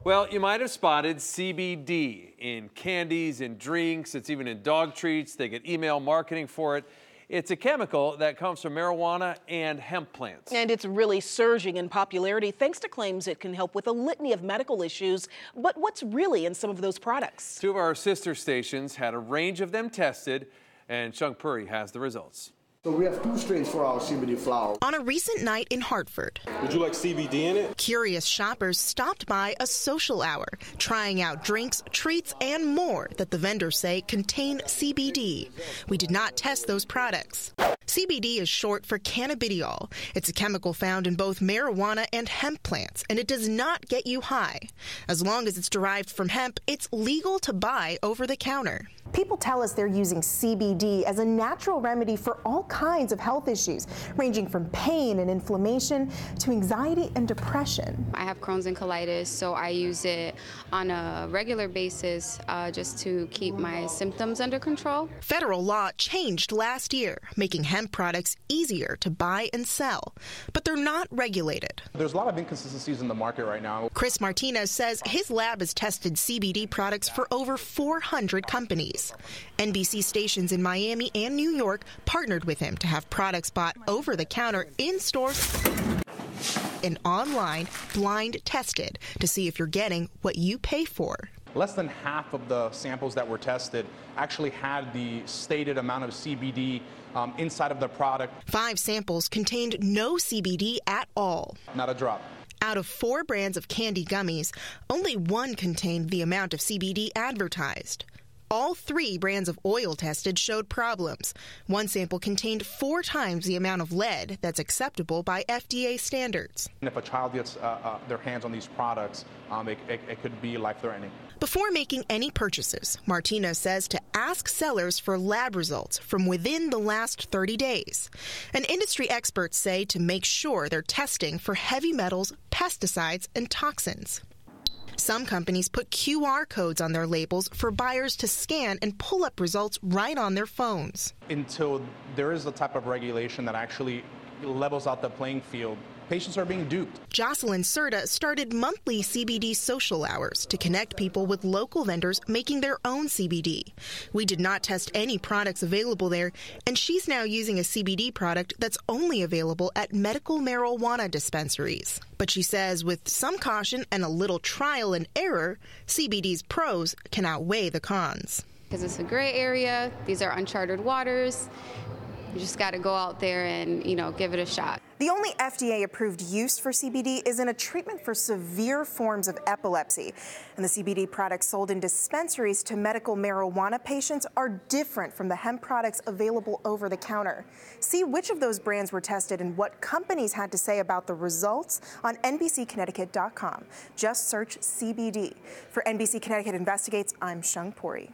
Well, you might have spotted CBD in candies, in drinks, it's even in dog treats. They get email marketing for it. It's a chemical that comes from marijuana and hemp plants. And it's really surging in popularity thanks to claims it can help with a litany of medical issues. But what's really in some of those products? Two of our sister stations had a range of them tested, and Chung Puri has the results. So we have 2 strains for our CBD flower. On a recent night in Hartford, would you like CBD in it? Curious shoppers stopped by a social hour, trying out drinks, treats, and more that the vendors say contain CBD. We did not test those products. CBD is short for cannabidiol. It's a chemical found in both marijuana and hemp plants, and it does not get you high. As long as it's derived from hemp, it's legal to buy over the counter. People tell us they're using CBD as a natural remedy for all kinds of health issues, ranging from pain and inflammation to anxiety and depression. I have Crohn's and colitis, so I use it on a regular basis just to keep my symptoms under control. Federal law changed last year, making hemp products easier to buy and sell, but they're not regulated. There's a lot of inconsistencies in the market right now. Chris Martinez says his lab has tested CBD products for over 400 companies. NBC stations in Miami and New York partnered with him to have products bought over the counter in stores and online, blind tested to see if you're getting what you pay for. Less than half of the samples that were tested actually had the stated amount of CBD inside of the product. 5 samples contained no CBD at all. Not a drop. Out of 4 brands of candy gummies, only 1 contained the amount of CBD advertised. All 3 brands of oil tested showed problems. 1 sample contained 4 times the amount of lead that's acceptable by FDA standards. And if a child gets their hands on these products, it could be life-threatening. Before making any purchases, Martinez says to ask sellers for lab results from within the last 30 days. And industry experts say to make sure they're testing for heavy metals, pesticides, and toxins. Some companies put QR codes on their labels for buyers to scan and pull up results right on their phones. Until there is a type of regulation that actually levels out the playing field, patients are being duped. Jocelyn Serta started monthly CBD social hours to connect people with local vendors making their own CBD. We did not test any products available there, and she's now using a CBD product that's only available at medical marijuana dispensaries. But she says with some caution and a little trial and error, CBD's pros can outweigh the cons. Because it's a gray area, these are uncharted waters. You just got to go out there and, give it a shot. The only FDA-approved use for CBD is in a treatment for severe forms of epilepsy. And the CBD products sold in dispensaries to medical marijuana patients are different from the hemp products available over the counter. See which of those brands were tested and what companies had to say about the results on NBCConnecticut.com. Just search CBD. For NBC Connecticut Investigates, I'm Chung Puri.